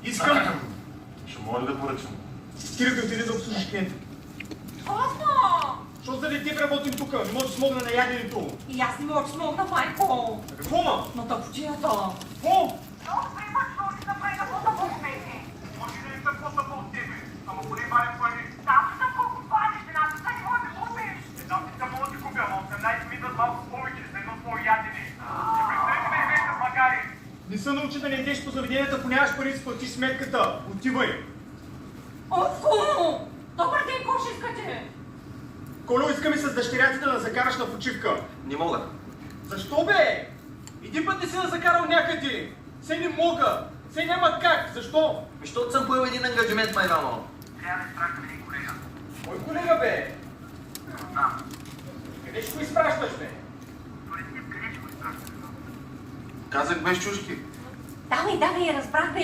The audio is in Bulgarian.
Искам. Ще мога ли да поръчам? Стига да отиде да обслужиш клиента. Ама! Що заради теб работим тук? Не може да смогна на яденето. И аз не мога да смогна, майко. Какво ма? Но тъпчията. Какво? Много примачно ли напред да по-смете? Може да не съм по-тъпа от тебе, ама поне барем пари. Там съм колко платиш, едната не може да купиш. Една пица мога да ти купя, ама 18 ми дадат малко повече за едно твое ядене. Ще представите ме вече с магари. Не се научи да не идеш по заведенията, ако нямаш пари да сплатиш сметката. Отивай. Отко! Добър ден, какво ще искате? Коло, искаме с дъщерята да закараш на почивка. Не мога. Защо бе? Един път не си закарал някъде. Се не мога. Се няма как. Защо? Защото съм поел един ангажимент, майрамо. Трябва да изпращам един колега. Кой колега бе? Да. Къде ще го изпращаш бе? Според теб къде ще го изпращам? Казах без чушки. Давай, разбрах бе.